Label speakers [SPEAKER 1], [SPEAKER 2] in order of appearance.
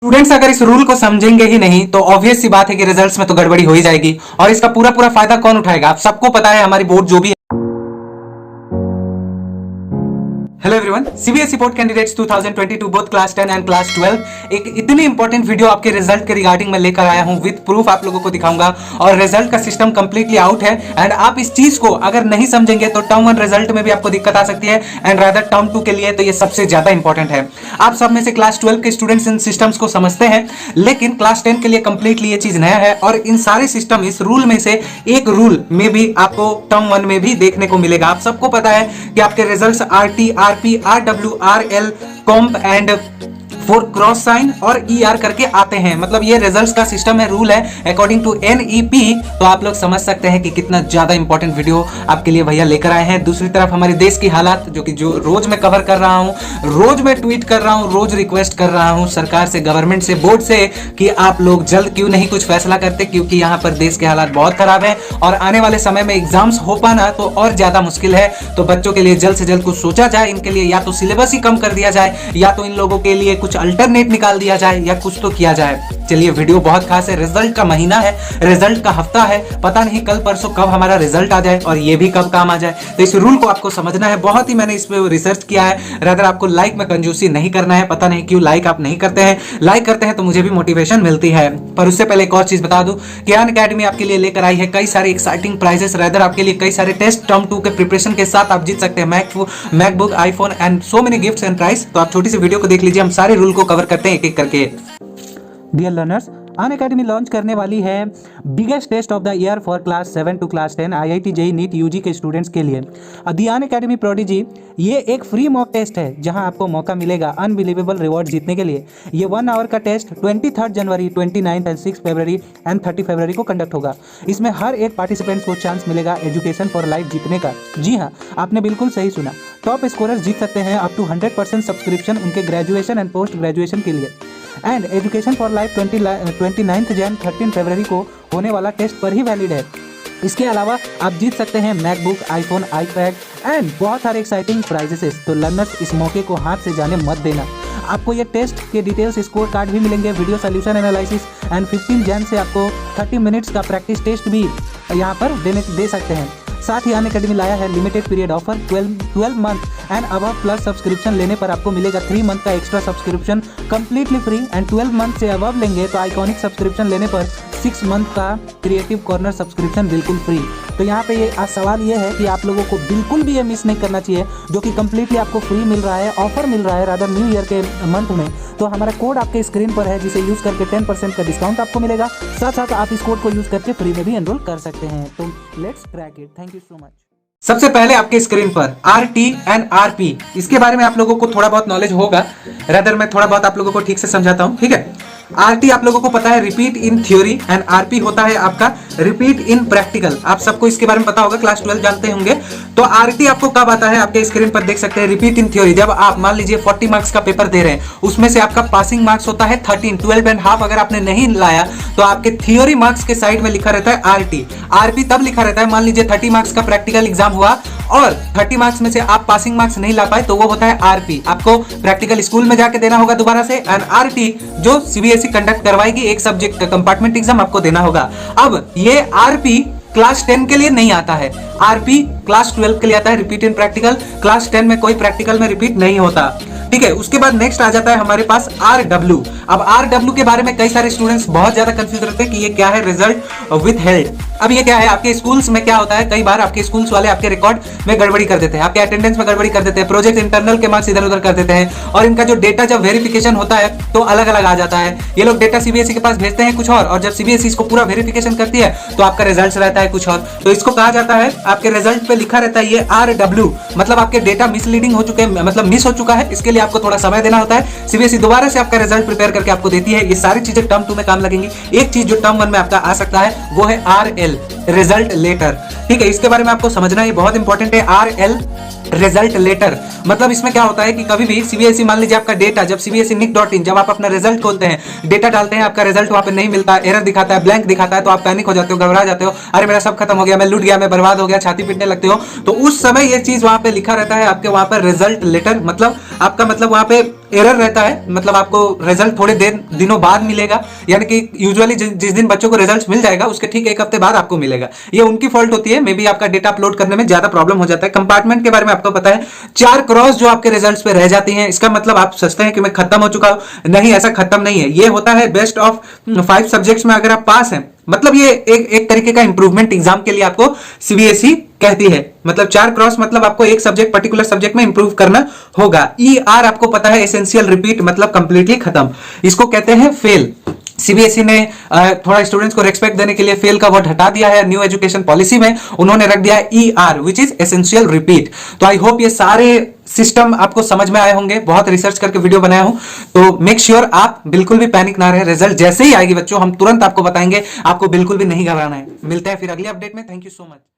[SPEAKER 1] Students अगर इस rule को समझेंगे ही नहीं तो ऑब्वियस सी बात है कि रिजल्ट्स में तो गड़बड़ी हो ही जाएगी। और इसका पूरा पूरा फायदा कौन उठाएगा? आप सबको पता है, हमारी बोर्ड जो भी है। Hello everyone, CBSE board candidates 2022 both class 10 and class 12 एक इतनी इंपॉर्टेंट वीडियो आपके रिजल्ट के रिगार्डिंग में लेकर आया हूं। विद प्रूफ आप लोगों को दिखाऊंगा और रिजल्ट का सिस्टम कंप्लीटली आउट है। एंड आप इस चीज को अगर नहीं समझेंगे तो टर्म 1 रिजल्ट में भी आपको दिक्कत आ सकती है एंड रादर टर्म 2 के लिए तो ये सबसे ज्यादा इंपॉर्टेंट है। आप सब में से क्लास 12 के स्टूडेंट्स इन सिस्टम्स को समझते हैं, लेकिन क्लास 10 के लिए कंप्लीटली ये चीज नया है। और इन सारे सिस्टम, इस रूल में से एक रूल में भी आपको टर्म 1 में भी देखने को मिलेगा। आप सबको पता है कि आपके results RT, RP, RW, RL, comp and for cross sign और ईआर करके आते हैं। मतलब ये रिजल्ट्स का सिस्टम है, रूल है अकॉर्डिंग टू एनईपी। तो आप लोग समझ सकते हैं कि कितना ज्यादा इंपॉर्टेंट वीडियो आपके लिए भैया लेकर आए हैं। दूसरी तरफ हमारे देश की हालात जो रोज मैं कवर कर रहा हूं, रोज मैं ट्वीट कर रहा हूं, रोज रिक्वेस्ट कर रहा हूं सरकार से, गवर्नमेंट से, बोर्ड से कि आप लोग जल्द क्यों नहीं कुछ फैसला करते, क्योंकि यहाँ पर देश के हालात बहुत खराब है और आने वाले समय में एग्जाम्स हो पाना तो और ज्यादा मुश्किल है। तो बच्चों के लिए जल्द से जल्द कुछ सोचा जाए, इनके लिए या तो सिलेबस ही कम कर दिया जाए या तो इन लोगों के लिए कुछ अल्टरनेट निकाल दिया जाए या कुछ तो किया जाए। चलिए, वीडियो बहुत खास है, रिजल्ट का महीना है, रिजल्ट का हफ्ता है, पता नहीं कल परसों कब हमारा रिजल्ट आ जाए और ये भी कब काम आ जाए। तो इस रूल को आपको समझना है। बहुत ही मैंने इस पे रिसर्च किया है। रादर आपको लाइक में कंजूसी नहीं करना है। पता नहीं क्यों लाइक आप नहीं करते हैं। लाइक करते हैं तो मुझे भी मोटिवेशन मिलती है। पर उससे पहले एक और चीज बता दूं कि अनअकैडमी आपके लिए लेकर आई है कई सारे एक्साइटिंग प्राइजेस। रादर आपके लिए कई सारे टेस्ट टर्म 2 के प्रिपरेशन के साथ आप जीत सकते हैं MacBook, iPhone and so many gifts and prize. तो आप छोटी सी वीडियो को देख लीजिए, हम सारे रूल को कवर करते हैं एक एक करके। डियर लर्नर्स, अनअकैडमी लॉन्च करने वाली है biggest test of the year for class 7 to class 10 IIT JEE NEET UG के स्टूडेंट्स के लिए। द अनअकैडमी प्रोडिजी ये एक फ्री मॉक टेस्ट है जहां आपको मौका मिलेगा अनबिलीवेबल रिवॉर्ड जीतने के लिए। ये 1 आवर का टेस्ट 23 जनवरी, 29 एंड 6 फरवरी एंड 30 फरवरी को कंडक्ट होगा। इसमें हर एक पार्टिसिपेंट्स को चांस मिलेगा एजुकेशन फॉर लाइफ जीतने का। जी हाँ, आपने बिल्कुल सही सुना। टॉप स्कोरर जीत सकते हैं अप टू 100% सब्सक्रिप्शन उनके ग्रेजुएशन एंड पोस्ट ग्रेजुएशन के लिए। एंड एजुकेशन फॉर लाइफ 29 जन 13 फरवरी को होने वाला टेस्ट पर ही वैलिड है। इसके अलावा आप जीत सकते हैं मैकबुक, आईफोन, आईपैड एंड बहुत सारे एक्साइटिंग प्राइजेस। तो लर्नर्स, इस मौके को हाथ से जाने मत देना। आपको ये टेस्ट के डिटेल्स, स्कोर कार्ड भी मिलेंगे, वीडियो सोल्यूशन एनालिसिस एंड 15 जन से आपको 30 मिनट्स का प्रैक्टिस टेस्ट भी यहाँ पर दे सकते हैं। साथ ही अनअकैडमी लाया है limited period offer 12 month and above plus subscription लेने पर आपको मिलेगा 3 मंथ का extra subscription completely free and 12 month से अबव लेंगे तो आइकॉनिक सब्सक्रिप्शन लेने पर 6 मंथ का क्रिएटिव कॉर्नर सब्सक्रिप्शन बिल्कुल फ्री। तो यहाँ पे ये आज सवाल ये है कि आप लोगों को बिल्कुल भी ये मिस नहीं करना चाहिए, जो कि कंप्लीटली आपको फ्री मिल रहा है, ऑफर मिल रहा है रादर न्यू ईयर के मंथ में। तो हमारा कोड आपके स्क्रीन पर है, जिसे यूज करके 10% का डिस्काउंट आपको मिलेगा। साथ साथ आप इस कोड को यूज करके फ्री में भी एनरोल कर सकते हैं। तो let's crack it. Thank you so much. सबसे पहले आपके स्क्रीन पर आरटी एंड आरपी, इसके बारे में आप लोगों को थोड़ा बहुत नॉलेज होगा। रादर मैं थोड़ा बहुत आप लोगों को ठीक से समझाता हूं, ठीक है। आरटी आप लोगों को पता है repeat in theory and RP होता है आपका रिपीट इन प्रैक्टिकल। आप सबको इसके बारे में पता होगा, क्लास 12 जानते होंगे। तो आरटी आपको कब आता है? आपके स्क्रीन पर देख सकते हैं रिपीट इन थ्योरी। जब आप मान लीजिए 40 मार्क्स का पेपर दे रहे हैं, उसमें से आपका पासिंग मार्क्स होता है 13, 12 एंड हाफ अगर आपने नहीं लाया तो आपके थ्योरी मार्क्स के साइड में लिखा रहता है आरटी। आरपी तब लिखा रहता है, मान लीजिए 30 मार्क्स का प्रैक्टिकल एग्जाम हुआ और 30 मार्क्स में से आप पासिंग मार्क्स नहीं ला पाए तो वो होता है आरपी। आपको प्रैक्टिकल स्कूल में जाके देना होगा दोबारा से। एंड आरटी जो सीबीएसई कंडक्ट करवाएगी, एक सब्जेक्ट का कंपार्टमेंट एग्जाम आपको देना होगा। अब ये आरपी क्लास 10 के लिए नहीं आता है, आरपी क्लास 12 के लिए आता है रिपीट इन प्रैक्टिकल। क्लास 10 में कोई प्रैक्टिकल में रिपीट नहीं होता, ठीक है। उसके बाद नेक्स्ट आ जाता है हमारे पास आरडब्ल्यू। अब आरडब्ल्यू के बारे में कई सारे स्टूडेंट्स बहुत ज्यादा कंफ्यूज रहते हैं कि ये क्या है, रिजल्ट विद हेल्ड। अब ये क्या है? आपके स्कूल्स में क्या होता है, कई बार आपके स्कूल्स वाले आपके रिकॉर्ड में गड़बड़ी कर देते हैं, आपके अटेंडेंस में गड़बड़ी कर देते हैं, प्रोजेक्ट इंटरनल के मार्क्स इधर उधर कर देते हैं और इनका जो डेटा जब वेरिफिकेशन होता है तो अलग अलग आ जाता है। ये लोग डेटा सीबीएसई के पास भेजते हैं कुछ और जब सीबीएसई इसको पूरा वेरिफिकेशन करती है तो आपका रिजल्ट रहता है कुछ और। तो इसको कहा जाता है, आपके रिजल्ट पे लिखा रहता है ये आरडब्ल्यू, मतलब आपके डेटा मिसलीडिंग हो चुके हैं, मतलब मिस हो चुका है। इसके लिए आपको थोड़ा समय देना होता है। सीबीएसई दोबारा से आपका रिजल्ट प्रिपेयर करके आपको देती है। ये सारी चीजें टर्म 2 में काम लगेंगी। एक चीज जो टर्म 1 में आपका आ सकता है वो है आरएल। Result letter. ठीक है, इसके बारे में आपको समझना ये बहुत इंपॉर्टेंट है। RL रिजल्ट लेटर मतलब इसमें क्या होता है कि कभी भी सीबीएसई मान लीजिए आपका डेटा जब cbsenic.in जब आप अपना रिजल्ट खोलते हैं, डेटा डालते हैं, आपका रिजल्ट वहां पे नहीं मिलता, एरर दिखाता है, ब्लैंक दिखाता है, तो आप पैनिक हो जाते हो, घबरा जाते हो, अरे मेरा सब खत्म हो गया, मैं लूट गया, मैं बर्बाद हो गया, छाती पीटने लगते हो। तो उस समय ये चीज वहां पे लिखा रहता है आपके वहां पर रिजल्ट लेटर, मतलब आपका मतलब वहां पे एरर रहता है, मतलब आपको रिजल्ट थोड़े दिनों बाद मिलेगा, यानी कि यूजुअली जिस दिन बच्चों को रिजल्ट मिल जाएगा उसके ठीक एक हफ्ते बाद आपको मिलेगा। ये उनकी फॉल्ट होती है, मे बी आपका डेटा अपलोड करने में ज्यादा प्रॉब्लम हो जाता है। कंपार्टमेंट के बारे में आपको पता है 4 क्रॉस जो आपके रिजल्ट्स पे रह जाती हैं, इसका मतलब आप सोचते हैं कि मैं खत्म हो चुका हूं, नहीं ऐसा खत्म नहीं है। ये होता है बेस्ट ऑफ 5 सब्जेक्ट्स में अगर आप पास हैं, मतलब ये एक तरीके का इंप्रूवमेंट एग्जाम के लिए आपको सीबीएसई कहती है। मतलब 4 क्रॉस मतलब आपको एक सब्जेक्ट पर्टिकुलर सब्जेक्ट में इंप्रूव करना होगा। ER आपको पता है एसेंशियल रिपीट मतलब कंप्लीटली खत्म, इसको कहते हैं फेल। सीबीएसई ने थोड़ा स्टूडेंट्स को रेस्पेक्ट देने के लिए फेल का वर्ड हटा दिया है, न्यू एजुकेशन पॉलिसी में उन्होंने रख दिया है ER which is essential repeat. तो आई होप ये सारे सिस्टम आपको समझ में आए होंगे, बहुत रिसर्च करके वीडियो बनाया हूं, तो मेक श्योर आप बिल्कुल भी पैनिक ना रहे। रिजल्ट जैसे ही आएगी बच्चों हम तुरंत आपको बताएंगे, आपको बिल्कुल भी नहीं घबराना है। मिलते हैं फिर अगले अपडेट में। Thank you so much.